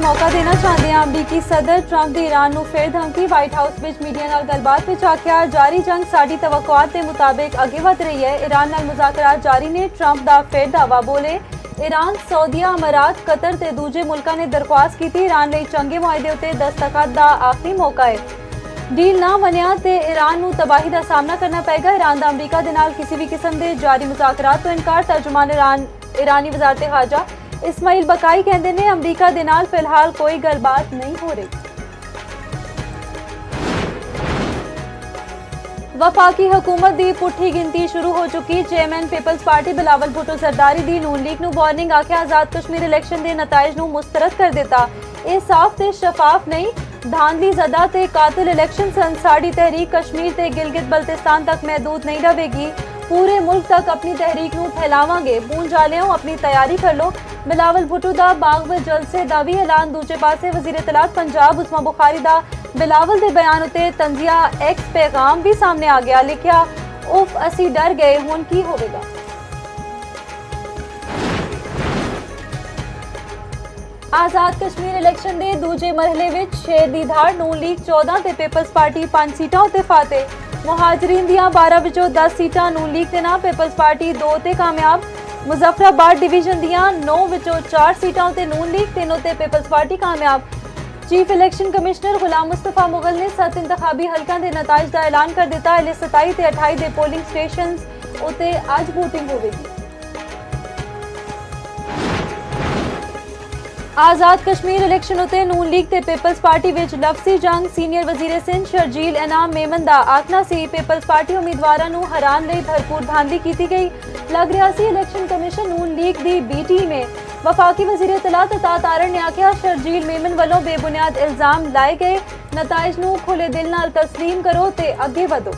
मौका देना चाहते हैं अमरीकी सदर ट्रंप की ईरान ਨੂੰ ਫਿਰ ਧਮਕੀ ਵਾਈਟ ਹਾਊਸ ਵਿੱਚ ਮੀਡੀਆ ਨਾਲ ਗੱਲਬਾਤ ਵਿੱਚ ਆਖਿਆ ਜਾਰੀ ਜੰਗ ਸਾਡੀ ਤਵੱਕੁਆਤ ਦੇ ਮੁਤਾਬਿਕ ਅੱਗੇ ਵਧ ਰਹੀ ਹੈ ईरान ਨਾਲ ਮੁਜ਼ਾਕਰਾਤ ਜਾਰੀ ਨੇ ट्रंप ਦਾ ਫਿਰ ਦਾਅਵਾ ਬੋਲੇ ईरान सऊदीया अमारात कतर ਤੇ ਦੂਜੇ ਮੁਲਕਾਂ ਨੇ ਦਰਖਾਸਤ ਕੀਤੀ ईरान ਲਈ ਚੰਗੇ ਮੁਆਹਦੇ ਉੱਤੇ ਦਸਤਖਤ ਦਾ ਆਖਰੀ ਮੌਕਾ ਹੈ ਡੀਲ ਨਾ ਬਣਿਆ ਤੇ ईरान ਨੂੰ ਤਬਾਹੀ ਦਾ ਸਾਹਮਣਾ ਕਰਨਾ ਪਏਗਾ ईरान ਦਾ ਅਮਰੀਕਾ ਦੇ ਨਾਲ ਕਿਸੇ ਵੀ ਕਿਸਮ ਦੇ ਜਾਰੀ ਮੁਜ਼ਾਕਰਾਤ ਤੋਂ ਇਨਕਾਰ ਤਰਜਮਾਨ ईरानी वजारत खारजा इस्माइल बकाई कहते ने अमरीका दे नाल फिलहाल कोई गलबात नहीं हो रही। वफाकी हुकूमत की पुठी गिनती शुरू हो चुकी chairman people's party Bilawal Bhutto सरदारी दी नून लीग नूं वार्निंग आख्या आजाद कश्मीर इलैक्शन के नताइज नूं मुस्तरद कर दिता ये साफ ते शफाफ नहीं धांधली ज़दा ते कातिल इलैक्शन सन साड़ी तहरीक कश्मीर ते गिलगित बल्तिस्तान तक महदूद नहीं रहेगी पूरे मुल्क तक अपनी तहरीक नूं फैलावांगे पूंछ वालियों अपनी तैयारी कर लो बिलावल भुट्टो दा बाग विच जलसे दा भी ऐलान दूजे पासे वज़ीर इत्तलात पंजाब उस्मा बुखारी दा बिलावल दे बयान उत्ते तंजिया एक्स पैगाम भी सामने आ गया लिखिया उफ असी डर गए हुण की होवेगा। आजाद कश्मीर इलैक्शन के दूजे मरहले विच शेर दी धाड़ नून लीग 14 ते पीपल्स पार्टी 5 सीटां उत्ते फाते मुहाजिरीन दियां 12 विचों 10 सीटां नून लीग ते ना पीपल्स पार्टी 2 ते कामयाब मुजफ्फराबाद डिवीजन दियां 9 विचों 4 सीटां उत्ते नून लीग 3 उत्ते पीपल्स पार्टी कामयाब chief election commissioner Ghulam Mustafa Mughal ने 7 इंतखाबी हलकों के नताइज का ऐलान कर दिता है 27 ते 28 के पोलिंग स्टेशन उत्ते अज वोटिंग होगी। आजाद कश्मीर इलैक्शन उत्ते नून लीग ते पीपल्स पार्टी विच लफसी जंग सीनियर वजीर सिंध शर्जील इनाम मेमन दा आखना सी पीपल्स पार्टी उम्मीदवारां नूं हरान लई भरपूर धांधली की गई लग रहा सी इलैक्शन कमिशन नून लीग दी बी टीम है वफाकी वजीर इत्तलात अता तारण ने आख्या शर्जील मेमन वालों बेबुनियाद इल्जाम लाए गए नताइज नूं खुले दिल नाल तस्लीम करो ते अगे वधो।